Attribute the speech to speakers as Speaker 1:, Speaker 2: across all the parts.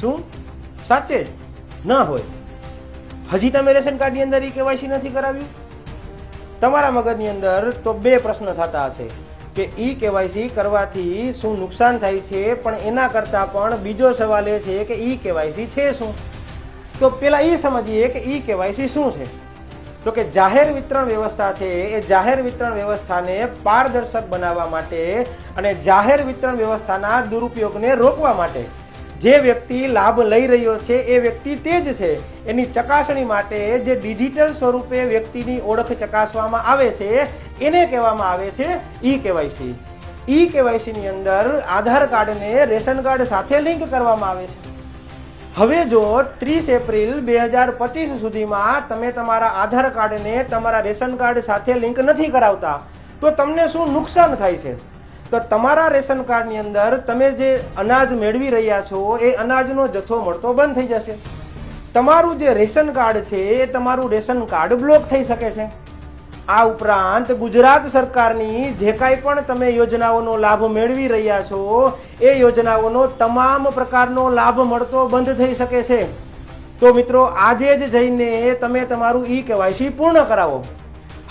Speaker 1: શું સાચે જ ન હોય? હજી તમે રેશન કાર્ડની અંદર ઈ કેવાયસી નથી કરાવ્યું? તમારા મગજની અંદર તો બે પ્રશ્ન થતા હશે કે ઈ કેવાયસી કરવાથી શું નુકસાન થાય છે, પણ એના કરતાં પણ બીજો સવાલ એ છે કે ઈ કેવાયસી છે શું? તો પેલા એ સમજીએ કે ઈ કેવાયસી શું છે. તો કે જાહેર વિતરણ વ્યવસ્થા છે એ જાહેર વિતરણ વ્યવસ્થાને પારદર્શક બનાવવા માટે અને જાહેર વિતરણ વ્યવસ્થાના દુરુપયોગને રોકવા માટે જે વ્યક્તિ લાભ લઈ રહ્યો છે એ વ્યક્તિ તે જ છે એની ચકાસણી માટે જે ડિજિટલ સ્વરૂપે વ્યક્તિની ઓળખ ચકાસવામાં આવે છે એને કહેવામાં આવે છે ઈ કેવાયસી. ઈ કેવાયસીની અંદર આધાર કાર્ડને રેશન કાર્ડ સાથે લિંક કરવામાં આવે છે. હવે જો 30 એપ્રિલ 2025 સુધીમાં તમે તમારા આધાર કાર્ડને તમારા રેશન કાર્ડ સાથે લિંક નથી કરાવતા તો તમને શું નુકસાન થાય છે? તો તમારા રેશન કાર્ડની અંદર તમે જે અનાજ મેળવી રહ્યા છો એ અનાજનો જથ્થો મળતો બંધ થઈ જશે. તમારું જે રેશન કાર્ડ છે એ તમારું રેશન કાર્ડ બ્લોક થઈ શકે છે. આ ઉપરાંત ગુજરાત સરકારની જે કાંઈ પણ તમે યોજનાઓનો લાભ મેળવી રહ્યા છો એ યોજનાઓનો તમામ પ્રકારનો લાભ મળતો બંધ થઈ શકે છે. તો મિત્રો આજે જ જઈને તમે તમારું ઈ કેવાયસી પૂર્ણ કરાવો.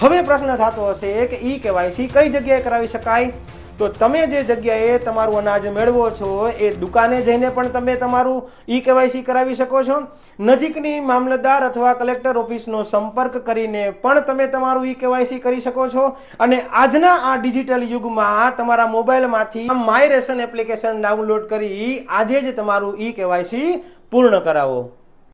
Speaker 1: હવે પ્રશ્ન થતો હશે કે ઈ કેવાયસી કઈ જગ્યાએ કરાવી શકાય? તો તમે જે જગ્યાએ તમારું અનાજ મેળવો છો એ દુકાને જઈને પણ તમે તમારું ઈ કેવાયસી કરાવી શકો છો. નજીકની મામલતદાર અથવા કલેક્ટર ઓફિસનો સંપર્ક કરીને પણ તમે તમારું ઈ કેવાયસી કરી શકો છો. અને આજના આ ડિજિટલ યુગમાં તમારા મોબાઈલમાંથી માય રેશન એપ્લિકેશન ડાઉનલોડ કરી આજે જ તમારું ઈ કેવાયસી પૂર્ણ કરાવો.